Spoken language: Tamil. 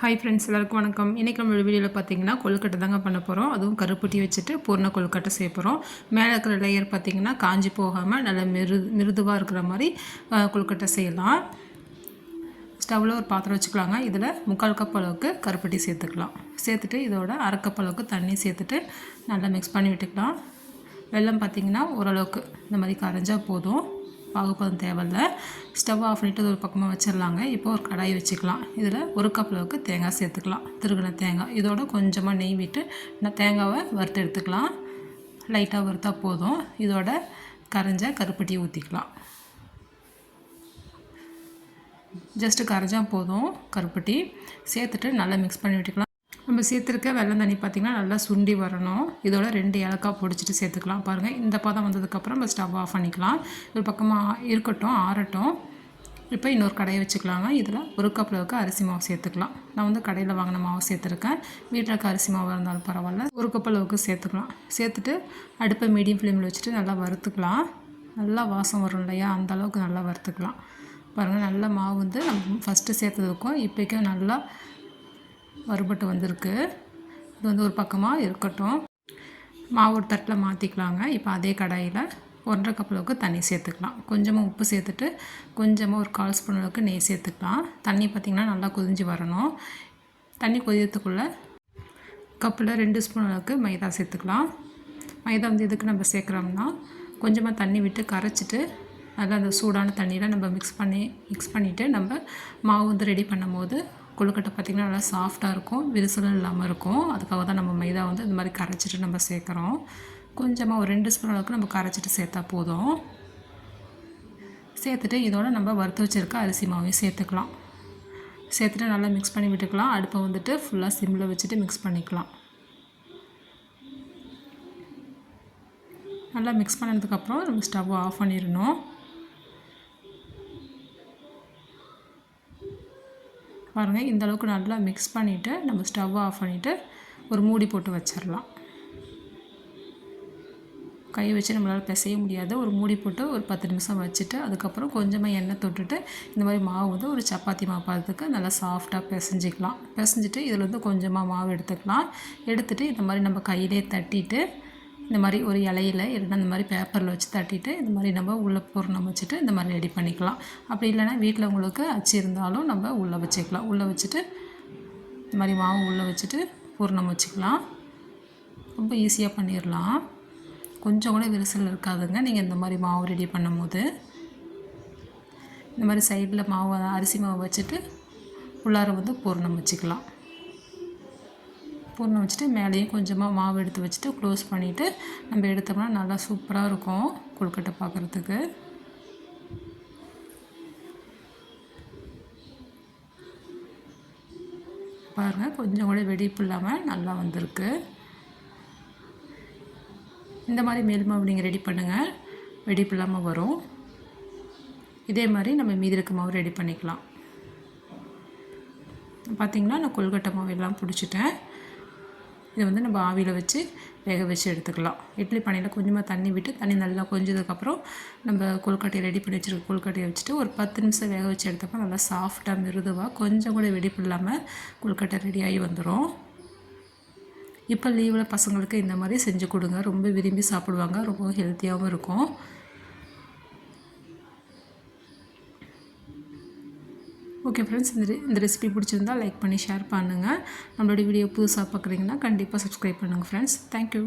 ஹாய் ஃப்ரெண்ட்ஸ், எல்லாருக்கும் வணக்கம். இன்றைக்கி நம்ம வீடியோவில் பார்த்தீங்கன்னா கொழுக்கட்டை தாங்க பண்ண போகிறோம். அதுவும் கருப்பட்டி வச்சுட்டு பூர்ண கொழுக்கட்டை செய்ய போகிறோம். மேலே இருக்கிற லேயர் பார்த்திங்கன்னா காஞ்சி போகாமல் நல்ல மிருதுவாக இருக்கிற மாதிரி கொழுக்கட்டை செய்யலாம். ஸ்டவ்வில் ஒரு பாத்திரம் வச்சுக்கலாங்க. இதில் 3/4 கப் அளவுக்கு கருப்பட்டி சேர்த்துக்கலாம். சேர்த்துட்டு இதோட 1/2 கப் அளவுக்கு தண்ணி சேர்த்துட்டு நல்லா மிக்ஸ் பண்ணி விட்டுக்கலாம். வெல்லம் பார்த்திங்கன்னா ஓரளவுக்கு இந்த மாதிரி கரைஞ்சால் போதும், பாகுபதம் தேவையில்லை. ஸ்டவ் ஆஃப் பண்ணிவிட்டு அது ஒரு பக்கமாக வச்சிடலாங்க. இப்போ ஒரு கடாய் வச்சுக்கலாம். இதில் 1 கப் அளவுக்கு தேங்காய் சேர்த்துக்கலாம், திருகின தேங்காய். இதோட கொஞ்சமாக நெய் விட்டு தேங்காவை வறுத்து எடுத்துக்கலாம். லைட்டாக வறுத்தா போதும். இதோட கரைஞ்ச கருப்பட்டியை ஊற்றிக்கலாம். ஜஸ்ட்டு கரைஞ்சால் போதும். கருப்பட்டி சேர்த்துட்டு நல்லா மிக்ஸ் பண்ணி விட்டுக்கலாம். நம்ம சேர்த்துருக்க வெல்லம் தண்ணி பார்த்திங்கன்னா நல்லா சுண்டி வரணும். இதோட 2 ஏலக்காய் பொடிச்சிட்டு சேர்த்துக்கலாம். பாருங்கள், இந்த பதம் வந்ததுக்கப்புறம் நம்ம ஸ்டவ் ஆஃப் பண்ணிக்கலாம். ஒரு பக்கமாக இருக்கட்டும், ஆறட்டும். இப்போ இன்னொரு கடையை வச்சுக்கலாங்க. இதில் 1 கப் அளவுக்கு அரிசி மாவு சேர்த்துக்கலாம். நான் வந்து கடையில் வாங்கின மாவு சேர்த்துருக்கேன். வீட்டில் இருக்க அரிசி மாவு இருந்தாலும் பரவாயில்ல. 1 கப் அளவுக்கு சேர்த்துக்கலாம். சேர்த்துட்டு அடுப்பை மீடியம் ஃப்ளேமில் வச்சுட்டு நல்லா வறுத்துக்கலாம். நல்லா வாசம் வரும் இல்லையா, அந்த அளவுக்கு நல்லா வறுத்துக்கலாம். பாருங்கள், நல்லா மாவு வந்து நம்ம ஃபஸ்ட்டு சேர்த்ததுக்கும் இப்போக்கும் நல்லா வறுபட்டு வந்திருக்கு. இது வந்து ஒரு பக்கமாக இருக்கட்டும். மாவு ஒரு தட்டில் மாற்றிக்கலாங்க. இப்போ அதே கடாயில் 1/2 கப் அளவுக்கு தண்ணி சேர்த்துக்கலாம். கொஞ்சமாக உப்பு சேர்த்துட்டு கொஞ்சமாக ஒரு 1/4 ஸ்பூன் அளவுக்கு நெய் சேர்த்துக்கலாம். தண்ணி பார்த்திங்கன்னா நல்லா கொதிஞ்சு வரணும். தண்ணி கொதிக்கிறதுக்குள்ளே கப்பில் 2 ஸ்பூன் அளவுக்கு மைதா சேர்த்துக்கலாம். மைதா வந்து எதுக்கு நம்ம சேர்க்குறோம்னா, கொஞ்சமாக தண்ணி விட்டு கரைச்சிட்டு நல்லா அந்த சூடான தண்ணியில் நம்ம மிக்ஸ் பண்ணிவிட்டு நம்ம மாவு வந்து ரெடி பண்ணும் போது கொழுக்கட்டை பார்த்திங்கன்னா நல்லா சாஃப்டாக இருக்கும், விரிசலும் இல்லாமல் இருக்கும். அதுக்காக தான் நம்ம மைதா வந்து இந்த மாதிரி கரைச்சிட்டு நம்ம சேர்க்குறோம். கொஞ்சமாக ஒரு 2 ஸ்பூன் அளவுக்கு நம்ம கரைச்சிட்டு சேர்த்தா போதும். சேர்த்துட்டு இதோட நம்ம வறுத்து வச்சுருக்க அரிசி மாவையும் சேர்த்துக்கலாம். சேர்த்துட்டு நல்லா மிக்ஸ் பண்ணி விட்டுக்கலாம். அடுப்பை வந்துட்டு ஃபுல்லாக சிம்மில் வச்சுட்டு மிக்ஸ் பண்ணிக்கலாம். நல்லா மிக்ஸ் பண்ணதுக்கப்புறம் நம்ம ஸ்டவ் ஆஃப் பண்ணிடணும். பாருங்கள், இந்த அளவுக்கு நல்லா மிக்ஸ் பண்ணிவிட்டு நம்ம ஸ்டவ் ஆஃப் பண்ணிவிட்டு ஒரு மூடி போட்டு வச்சிடலாம். கை வச்சு நம்மளால் பிசைய முடியாது. ஒரு மூடி போட்டு ஒரு 10 நிமிஷம் வச்சுட்டு அதுக்கப்புறம் கொஞ்சமாக எண்ணெய் தொட்டுட்டு இந்த மாதிரி மாவு வந்து ஒரு சப்பாத்தி மாவு பார்த்துக்கு நல்லா சாஃப்டாக பிசைஞ்சிக்கலாம். பிசைஞ்சிட்டு இதில் வந்து கொஞ்சமாக மாவு எடுத்துக்கலாம். எடுத்துகிட்டு இந்த மாதிரி நம்ம கையிலே தட்டிட்டு இந்த மாதிரி ஒரு இலையில் இல்லைன்னா இந்த மாதிரி பேப்பரில் வச்சு தட்டிட்டு இந்த மாதிரி நம்ம உள்ளே பூரணம் வச்சுட்டு இந்த மாதிரி ரெடி பண்ணிக்கலாம். அப்படி இல்லைனா வீட்டில் உங்களுக்கு அச்சு இருந்தாலும் நம்ம உள்ளே வச்சுக்கலாம். உள்ளே வச்சுட்டு இந்த மாதிரி மாவு உள்ளே வச்சுட்டு பூரணம் வச்சுக்கலாம். ரொம்ப ஈஸியாக பண்ணிடலாம். கொஞ்சம் கூட விரிசல் இருக்காதுங்க நீங்கள் இந்த மாதிரி மாவு ரெடி பண்ணும் போது. இந்த மாதிரி சைடில் மாவு அரிசி மாவு வச்சுட்டு உள்ளார வந்து பூரணம் வச்சுக்கலாம். பூரணம் வச்சுட்டு மேலேயும் கொஞ்சமாக மாவு எடுத்து வச்சுட்டு க்ளோஸ் பண்ணிவிட்டு நம்ம எடுத்தோம்னா நல்லா சூப்பராக இருக்கும் கொழுக்கட்டை பார்க்குறதுக்கு. பாருங்கள், கொஞ்சம் கூட வெடிப்பு இல்லாமல் நல்லா வந்திருக்கு. இந்த மாதிரி மேல் மாவு நீங்கள் ரெடி பண்ணுங்கள், வெடிப்பு இல்லாமல் வரும். இதே மாதிரி நம்ம மீதி இருக்க மாவு ரெடி பண்ணிக்கலாம். பார்த்திங்கன்னா நான் கொழுக்கட்டை மாவு எல்லாம் பிடிச்சிட்டேன். இதை வந்து நம்ம ஆவியில் வச்சு வேக வச்சு எடுத்துக்கலாம். இட்லி பானையில் கொஞ்சமாக தண்ணி விட்டு தண்ணி நல்லா கொஞ்சதுக்கப்புறம் நம்ம கொழுக்கட்டையை ரெடி பண்ணி வச்சுருக்க கொழுக்கட்டையை வச்சுட்டு ஒரு 10 நிமிஷம் வேக வச்சு எடுத்தப்போ நல்லா சாஃப்டாக மிருதுவாக கொஞ்சம் கூட வெடிப்பு இல்லாமல் கொழுக்கட்டை ரெடியாகி வந்துடும். இப்போ லீவில் பசங்களுக்கு இந்த மாதிரி செஞ்சு கொடுங்க, ரொம்ப விரும்பி சாப்பிடுவாங்க, ரொம்ப ஹெல்த்தியாகவும் இருக்கும். ஓகே ஃப்ரெண்ட்ஸ், இந்த ரெசிபி பிடிச்சிருந்தால் லைக் பண்ணி ஷேர் பண்ணுங்கள். நம்மளோட வீடியோ புதுசாக பார்க்குறீங்கன்னா கண்டிப்பாக சப்ஸ்கிரைப் பண்ணுங்கள் ஃப்ரெண்ட்ஸ். தேங்க்யூ.